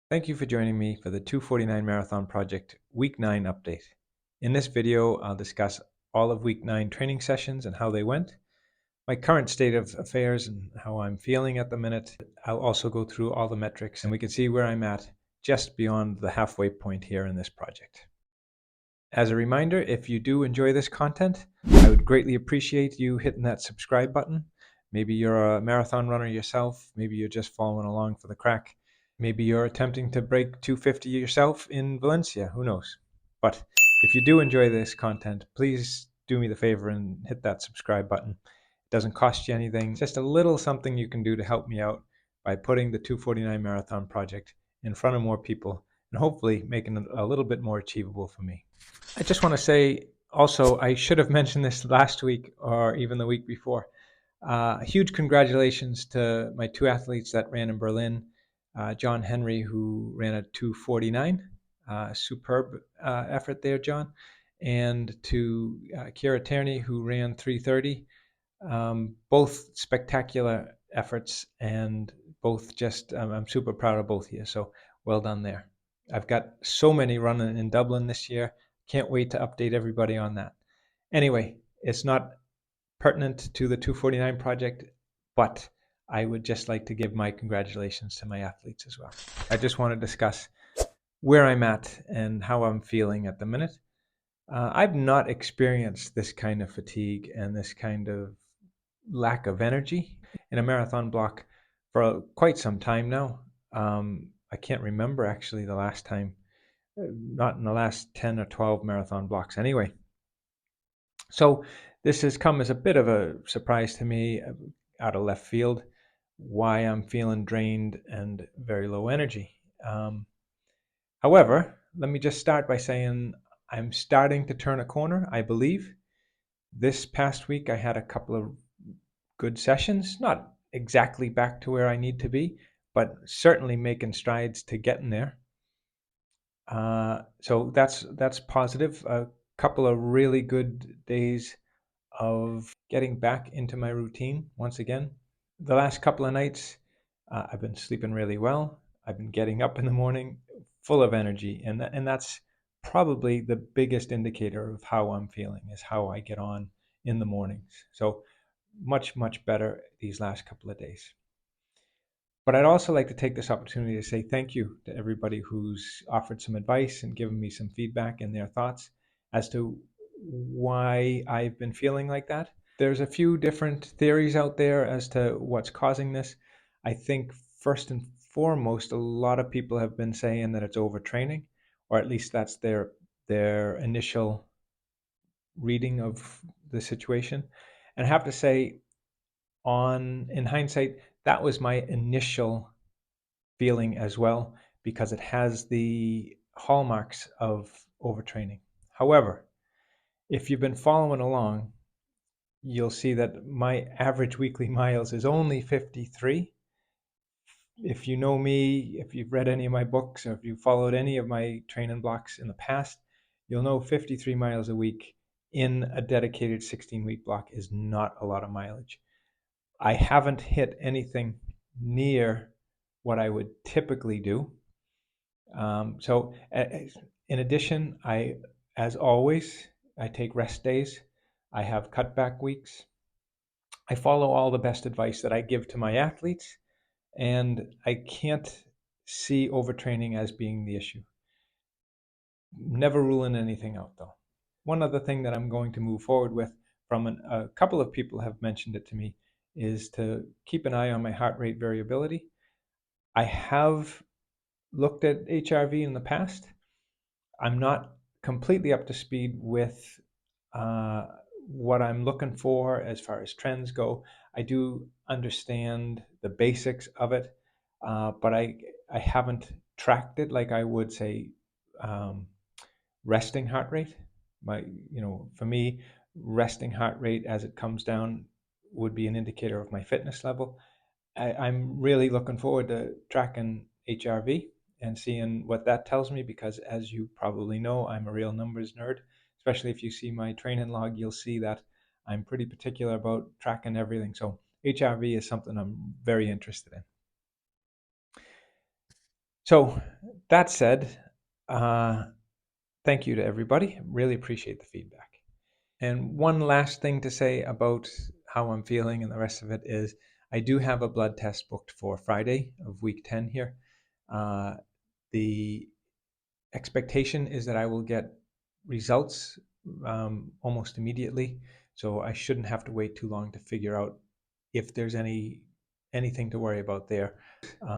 Thank you for joining me for the 249 Marathon Project Week 9 update. In this video, I'll discuss all of Week 9 training sessions and how they went, my current state of affairs and how I'm feeling at the minute. I'll also go through all the metrics and we can see where I'm at just beyond the halfway point here in this project. As a reminder, if you do enjoy this content, I would greatly appreciate you hitting that subscribe button. Maybe you're a marathon runner yourself, maybe you're just following along for the crack. Maybe you're attempting to break 250 yourself in Valencia, who knows? But if you do enjoy this content, please do me the favor and hit that subscribe button. It doesn't cost you anything, it's just a little something you can do to help me out by putting the 249 Marathon Project in front of more people and hopefully making it a little bit more achievable for me. I just want to say also, I should have mentioned this last week or even the week before. Huge congratulations to my two athletes that ran in Berlin. John Henry, who ran a 2:49, superb effort there, John, and to Kiera Tierney, who ran 3:30. Both spectacular efforts, and both just I'm super proud of both of you. So well done there. I've got so many running in Dublin this year. Can't wait to update everybody on that. Anyway, it's not pertinent to the 249 project, but I would just like to give my congratulations to my athletes as well. I just want to discuss where I'm at and how I'm feeling at the minute. I've not experienced this kind of fatigue and this kind of lack of energy in a marathon block for quite some time now. I can't remember actually the last time, not in the last 10 or 12 marathon blocks anyway. So this has come as a bit of a surprise to me, out of left field, why I'm feeling drained and very low energy. However, let me just start by saying I'm starting to turn a corner, I believe. This past week, I had a couple of good sessions, not exactly back to where I need to be, but certainly making strides to getting there. So that's positive. A couple of really good days of getting back into my routine once again. The last couple of nights, I've been sleeping really well. I've been getting up in the morning full of energy, and that's probably the biggest indicator of how I'm feeling is how I get on in the mornings. So much better these last couple of days. But I'd also like to take this opportunity to say thank you to everybody who's offered some advice and given me some feedback and their thoughts as to why I've been feeling like that. There's a few different theories out there as to what's causing this. I think first and foremost, a lot of people have been saying that it's overtraining, or at least that's their initial reading of the situation. And I have to say, in hindsight, that was my initial feeling as well, because it has the hallmarks of overtraining. However, if you've been following along, you'll see that my average weekly miles is only 53. If you know me, if you've read any of my books, or if you've followed any of my training blocks in the past, you'll know 53 miles a week in a dedicated 16-week block is not a lot of mileage. I haven't hit anything near what I would typically do. So in addition, as always, I take rest days. I have cutback weeks. I follow all the best advice that I give to my athletes, and I can't see overtraining as being the issue. Never ruling anything out, though. One other thing that I'm going to move forward with, from a couple of people have mentioned it to me, is to keep an eye on my heart rate variability. I have looked at HRV in the past. I'm not completely up to speed with what I'm looking for as far as trends go. I do understand the basics of it, but I haven't tracked it like I would say resting heart rate. For me, resting heart rate as it comes down would be an indicator of my fitness level. I'm really looking forward to tracking HRV and seeing what that tells me, because as you probably know, I'm a real numbers nerd. Especially if you see my training log, you'll see that I'm pretty particular about tracking everything. So HRV is something I'm very interested in. So that said, thank you to everybody. Really appreciate the feedback. And one last thing to say about how I'm feeling and the rest of it is I do have a blood test booked for Friday of week 10 here. The expectation is that I will get results almost immediately. So I shouldn't have to wait too long to figure out if there's anything to worry about there.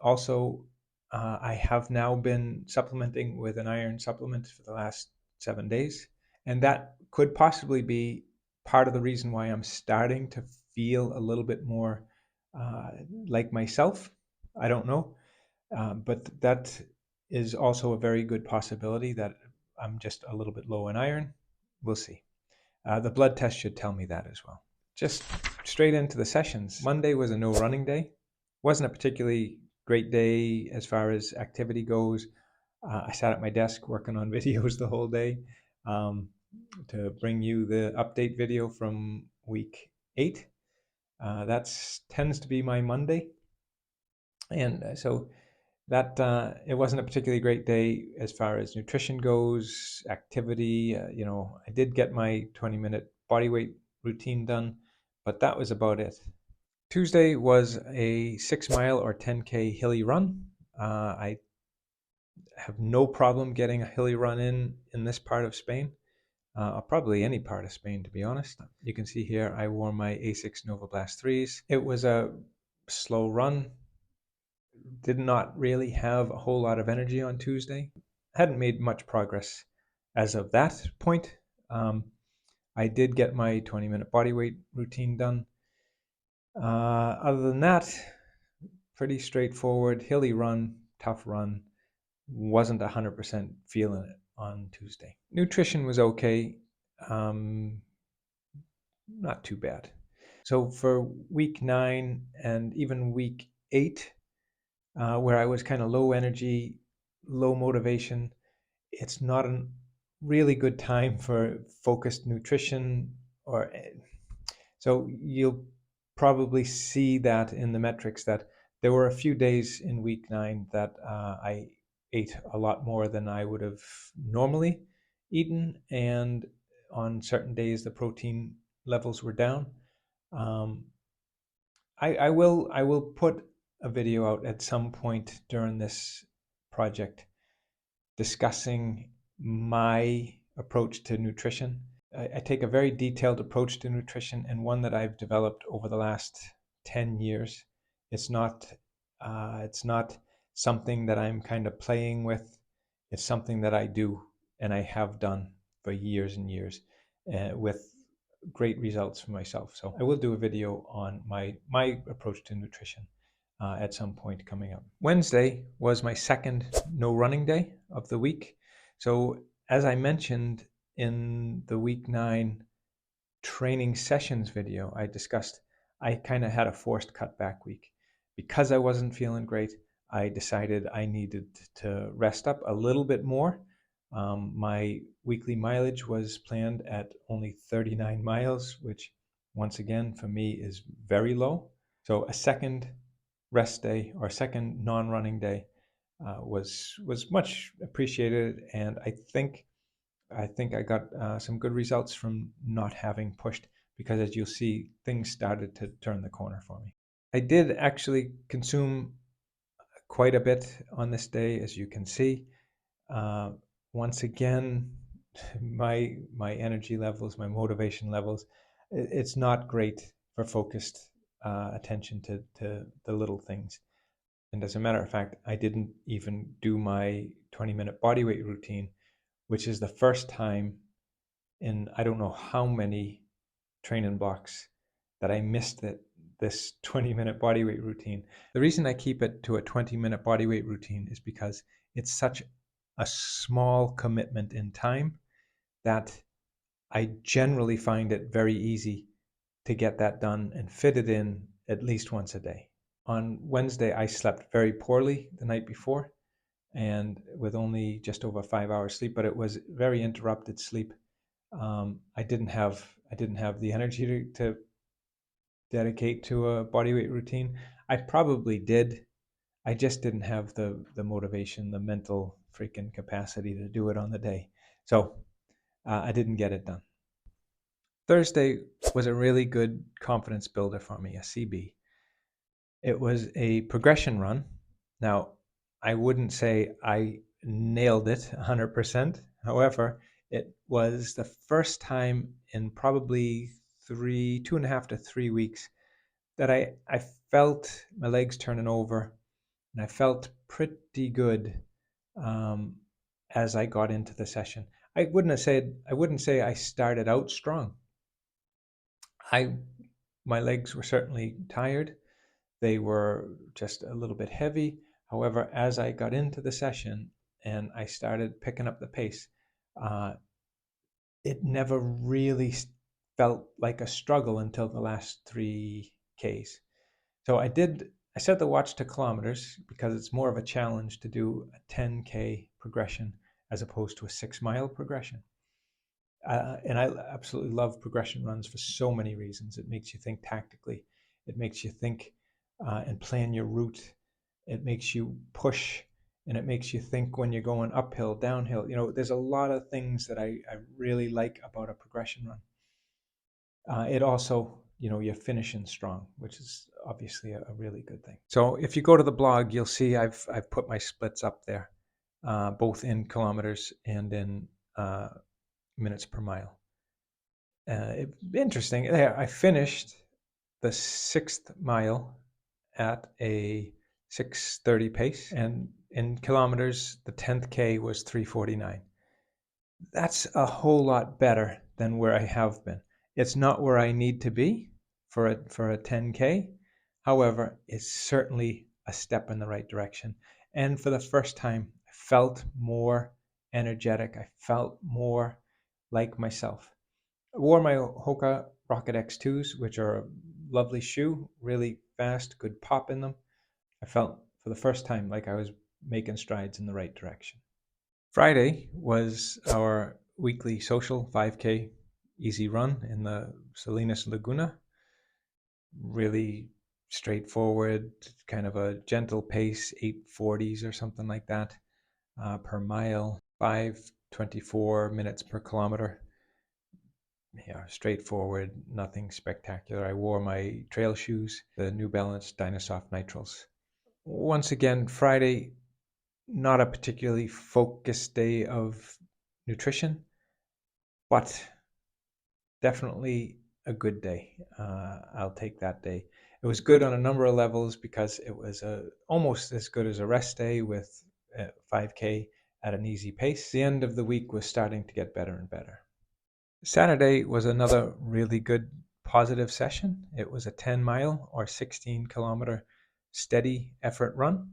Also, I have now been supplementing with an iron supplement for the last 7 days. And that could possibly be part of the reason why I'm starting to feel a little bit more uh, like myself. I don't know. But that is also a very good possibility that I'm just a little bit low in iron. We'll see. The blood test should tell me that as well. Just straight into the sessions. Monday was a no running day. Wasn't a particularly great day as far as activity goes. I sat at my desk working on videos the whole day um, to bring you the update video from week 8. That tends to be my Monday. And so that it wasn't a particularly great day as far as nutrition goes, activity. I did get my 20-minute body weight routine done, but that was about it. Tuesday was a 6 mile or 10K hilly run. I have no problem getting a hilly run in this part of Spain. Probably any part of Spain, to be honest. You can see here I wore my Asics Nova Blast 3s. It was a slow run. Did not really have a whole lot of energy on Tuesday. Hadn't made much progress as of that point. I did get my 20-minute body weight routine done. Other than that, pretty straightforward, hilly run, tough run. Wasn't 100% feeling it on Tuesday. Nutrition was okay, not too bad. So for week 9 and even week 8, where I was kind of low energy, low motivation, it's not a really good time for focused nutrition. Or so you'll probably see that in the metrics that there were a few days in week 9 that I ate a lot more than I would have normally eaten, and on certain days the protein levels were down. um, I will put a video out at some point during this project discussing my approach to nutrition. I take a very detailed approach to nutrition, and one that I've developed over the last 10 years. It's not something that I'm kind of playing with. It's something that I do and I have done for years and years, with great results for myself. So I will do a video on my approach to nutrition at some point coming up. Wednesday was my second no running day of the week. So as I mentioned in the week 9 training sessions video, I discussed I kind of had a forced cutback week. Because I wasn't feeling great, I decided I needed to rest up a little bit more. My weekly mileage was planned at only 39 miles, which once again for me is very low. So a second rest day or second non-running day was much appreciated, and I think I got some good results from not having pushed, because as you'll see, things started to turn the corner for me. I did actually consume quite a bit on this day, as you can see. Uh, Once again, my energy levels, my motivation levels, it's not great for focused attention to the little things. And as a matter of fact, I didn't even do my 20-minute body weight routine, which is the first time in I don't know how many training blocks that I missed this 20-minute body weight routine. The reason I keep it to a 20-minute body weight routine is because it's such a small commitment in time that I generally find it very easy to get that done and fit it in at least once a day. On Wednesday, I slept very poorly the night before, and with only just over 5 hours sleep, but it was very interrupted sleep. I didn't have the energy to dedicate to a bodyweight routine. I probably did. I just didn't have the motivation, the mental freaking capacity to do it on the day. So I didn't get it done. Thursday was a really good confidence builder for me, a CB. It was a progression run. Now, I wouldn't say I nailed it 100%. However, it was the first time in probably 2.5 to 3 weeks that I felt my legs turning over, and I felt pretty good um, as I got into the session. I wouldn't say I started out strong. I My legs were certainly tired. They were just a little bit heavy. However, as I got into the session and I started picking up the pace, uh, it never really felt like a struggle until the last 3 Ks. So I set the watch to kilometers because it's more of a challenge to do a 10K progression as opposed to a 6 mile progression. And I absolutely love progression runs for so many reasons. It makes you think tactically. It makes you think and plan your route. It makes you push, and it makes you think when you're going uphill, downhill. There's a lot of things that I really like about a progression run. It also, you're finishing strong, which is obviously a really good thing. So if you go to the blog, you'll see I've put my splits up there, both in kilometers and in minutes per mile. Interesting. Yeah, I finished the 6th mile at a 6:30 pace, and in kilometers, the 10th K was 3:49. That's a whole lot better than where I have been. It's not where I need to be for a 10K. However, it's certainly a step in the right direction. And for the first time, I felt more energetic. I felt more like myself. I wore my Hoka Rocket X2s, which are a lovely shoe, really fast, good pop in them. I felt for the first time like I was making strides in the right direction. Friday was our weekly social 5K easy run in the Salinas Laguna. Really straightforward, kind of a gentle pace, 840s or something like that per mile, 5:24 minutes per kilometer. Yeah, straightforward, nothing spectacular. I wore my trail shoes, the New Balance Dynasoft Nitrals. Once again, Friday, not a particularly focused day of nutrition, but definitely a good day. I'll take that day. It was good on a number of levels because it was almost as good as a rest day with 5K at an easy pace. The end of the week was starting to get better and better. Saturday was another really good positive session. It was a 10 mile or 16 kilometer steady effort run.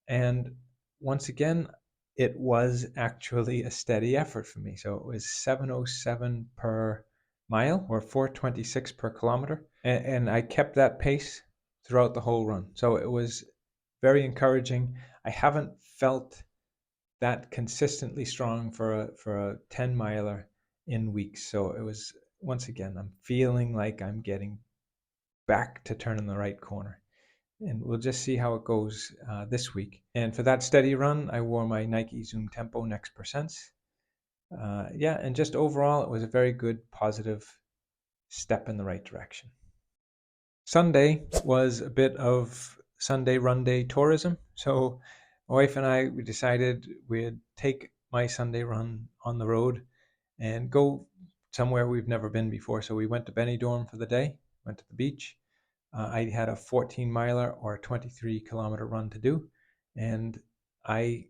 And once again, it was actually a steady effort for me. So it was 7:07 per mile or 4:26 per kilometer. And I kept that pace throughout the whole run. So it was very encouraging. I haven't felt that consistently strong for a 10 miler in weeks. So it was, once again, I'm feeling like I'm getting back to turning the right corner. And we'll just see how it goes this week. And for that steady run, I wore my Nike Zoom Tempo Next Percents. Yeah, and just overall, it was a very good, positive step in the right direction. Sunday was a bit of Sunday run day tourism. So my wife and I, we decided we'd take my Sunday run on the road and go somewhere we've never been before. So we went to Benidorm for the day, went to the beach. I had a 14 miler or 23-kilometer run to do, and I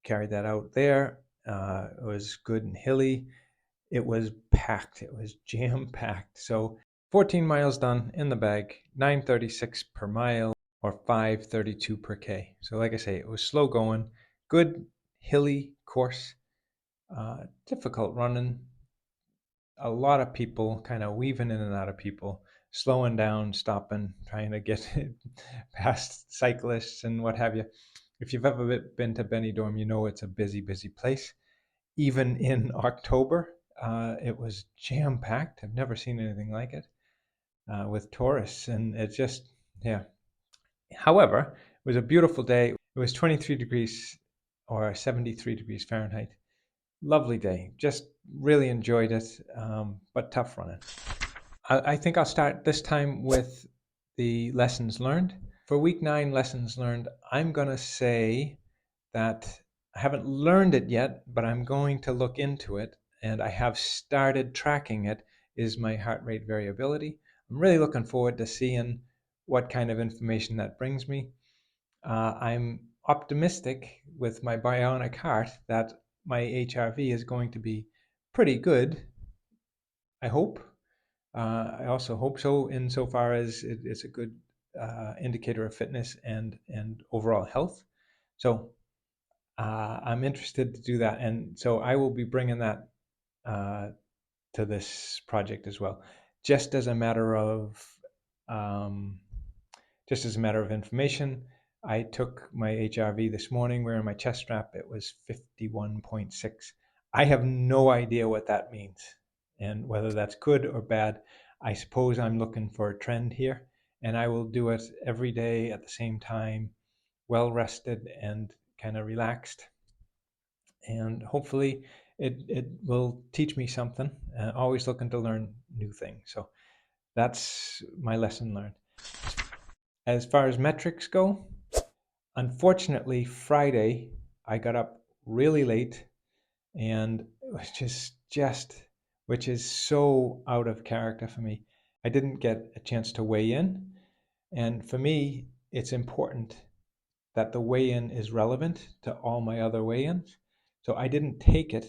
carried that out there. It was good and hilly. It was packed. It was jam packed. So 14 miles done in the bag, 9:36 per mile or 5:32 per K. So like I say, it was slow going, good hilly course, difficult running, a lot of people kind of weaving in and out of people, slowing down, stopping, trying to get past cyclists and what have you. If you've ever been to Benidorm, you know it's a busy, busy place. Even in October, it was jam packed. I've never seen anything like it with tourists, and it just, yeah. However, was a beautiful day. It was 23 degrees or 73 degrees Fahrenheit. Lovely day. Just really enjoyed it, but tough running. I think I'll start this time with the lessons learned. For week 9 lessons learned, I'm going to say that I haven't learned it yet, but I'm going to look into it, and I have started tracking it, is my heart rate variability. I'm really looking forward to seeing what kind of information that brings me. I'm optimistic with my bionic heart that my HRV is going to be pretty good, I hope. I also hope so, insofar as it's a good indicator of fitness and overall health. So I'm interested to do that, and so I will be bringing that uh, to this project as well, just as a matter of um, just as a matter of information. I took my HRV this morning wearing my chest strap. It was 51.6. I have no idea what that means and whether that's good or bad. I suppose I'm looking for a trend here, and I will do it every day at the same time, well rested and kind of relaxed. And hopefully, it will teach me something. Always looking to learn new things. So that's my lesson learned. As far as metrics go, unfortunately, Friday I got up really late, and which is so out of character for me. I didn't get a chance to weigh in, and for me, it's important that the weigh-in is relevant to all my other weigh-ins. So I didn't take it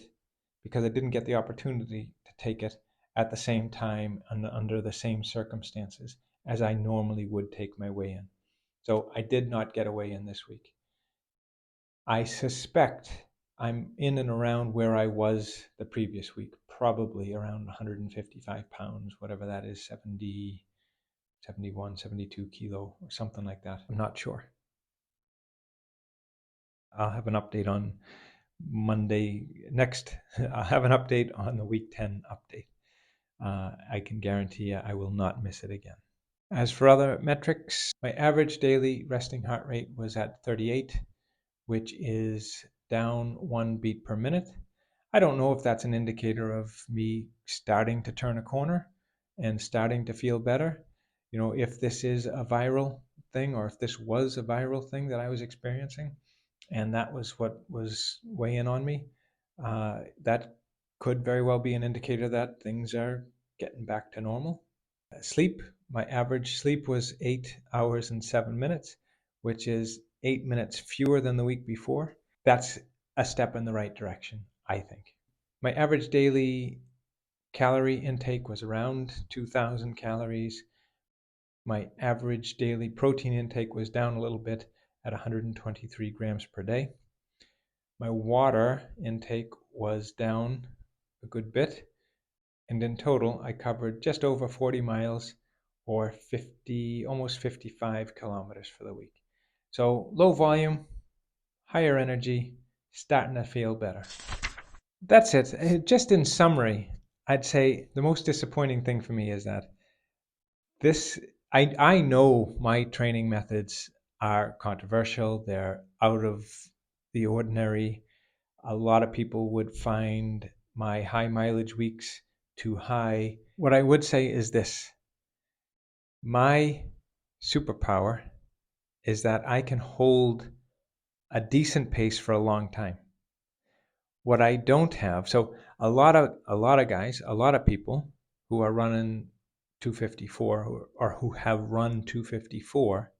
because I didn't get the opportunity to take it at the same time and under the same circumstances as I normally would take my weigh-in. So I did not get a weigh-in this week. I suspect I'm in and around where I was the previous week, probably around 155 pounds, whatever that is, 70, 71, 72 kilo, or something like that. I'm not sure. I'll have an update on Monday next. I'll have an update on the week 10 update. I can guarantee you I will not miss it again. As for other metrics, my average daily resting heart rate was at 38, which is down 1 beat per minute. I don't know if that's an indicator of me starting to turn a corner and starting to feel better. You know, if this is a viral thing, or if this was a viral thing that I was experiencing, and that was what was weighing on me, that could very well be an indicator that things are getting back to normal. Sleep, my average sleep was 8 hours and 7 minutes, which is 8 minutes fewer than the week before. That's a step in the right direction, I think. My average daily calorie intake was around 2,000 calories. My average daily protein intake was down a little bit at 123 grams per day. My water intake was down a good bit, and in total, I covered just over 40 miles or 50, almost 55 kilometers for the week. So low volume, higher energy, starting to feel better. That's it. Just in summary, I'd say the most disappointing thing for me is that this, I know my training methods are controversial, they're out of the ordinary. A lot of people would find my high mileage weeks too high. What I would say is this: my superpower is that I can hold a decent pace for a long time. What I don't have, so a lot of guys, a lot of people who are running 254 or who have run 254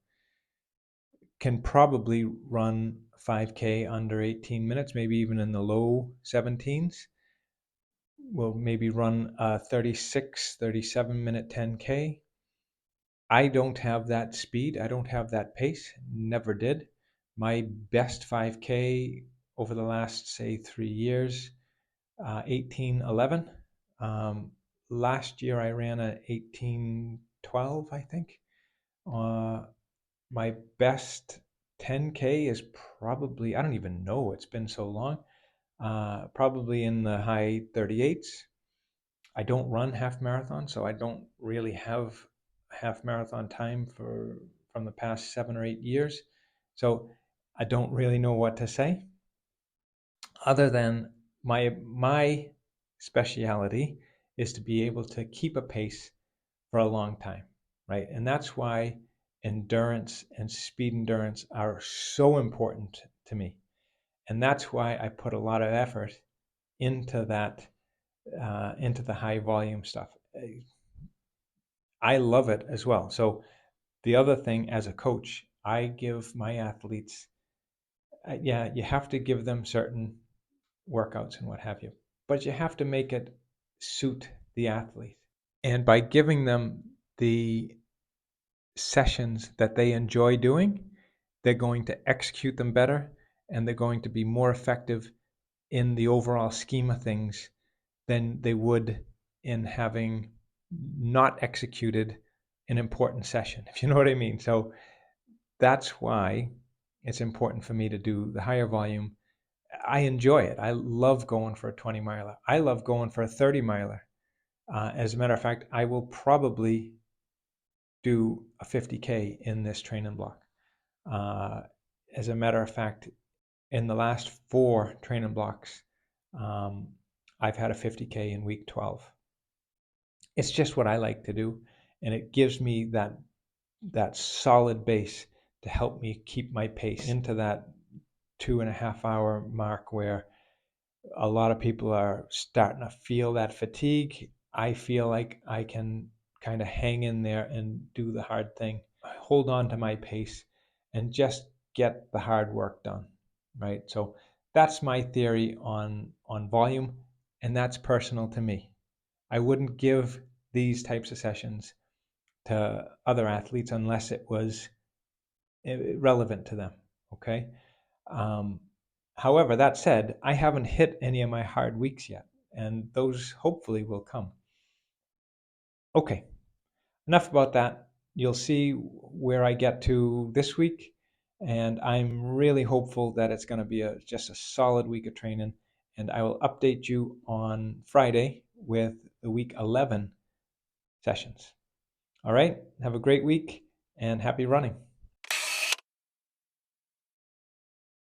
can probably run 5K under 18 minutes, maybe even in the low 17s. Will maybe run a 36, 37-minute 10K. I don't have that speed. I don't have that pace. Never did. My best 5K over the last, say, 3 years, 18:11. Last year I ran a 18:12, I think. Uh, my best 10K is probably, I don't even know, it's been so long, probably in the high 38s. I don't run half marathons, so I don't really have half marathon time from the past 7 or 8 years. So I don't really know what to say other than my speciality is to be able to keep a pace for a long time, right? And that's why endurance and speed endurance are so important to me. And that's why I put a lot of effort into that, into the high volume stuff. I love it as well. So the other thing as a coach, I give my athletes, yeah, you have to give them certain workouts and what have you, but you have to make it suit the athlete. And by giving them the sessions that they enjoy doing, they're going to execute them better and they're going to be more effective in the overall scheme of things than they would in having not executed an important session, if you know what I mean. So that's why it's important for me to do the higher volume. I enjoy it. I love going for a 20 miler. I love going for a 30 miler. As a matter of fact, I will probably do a 50K in this training block. Uh, as a matter of fact, in the last 4 training blocks, um, I've had a 50K in week 12. It's just what I like to do, and it gives me that solid base to help me keep my pace into that 2.5 hour mark where a lot of people are starting to feel that fatigue. I feel like I can kind of hang in there and do the hard thing, hold on to my pace, and just get the hard work done, right? So that's my theory on volume, and that's personal to me. I wouldn't give these types of sessions to other athletes unless it was relevant to them. Okay. Um, However, that said, I haven't hit any of my hard weeks yet, and those hopefully will come. Okay, enough about that. You'll see where I get to this week, and I'm really hopeful that it's going to be just a solid week of training. And I will update you on Friday with the week 11 sessions. All right, have a great week and happy running.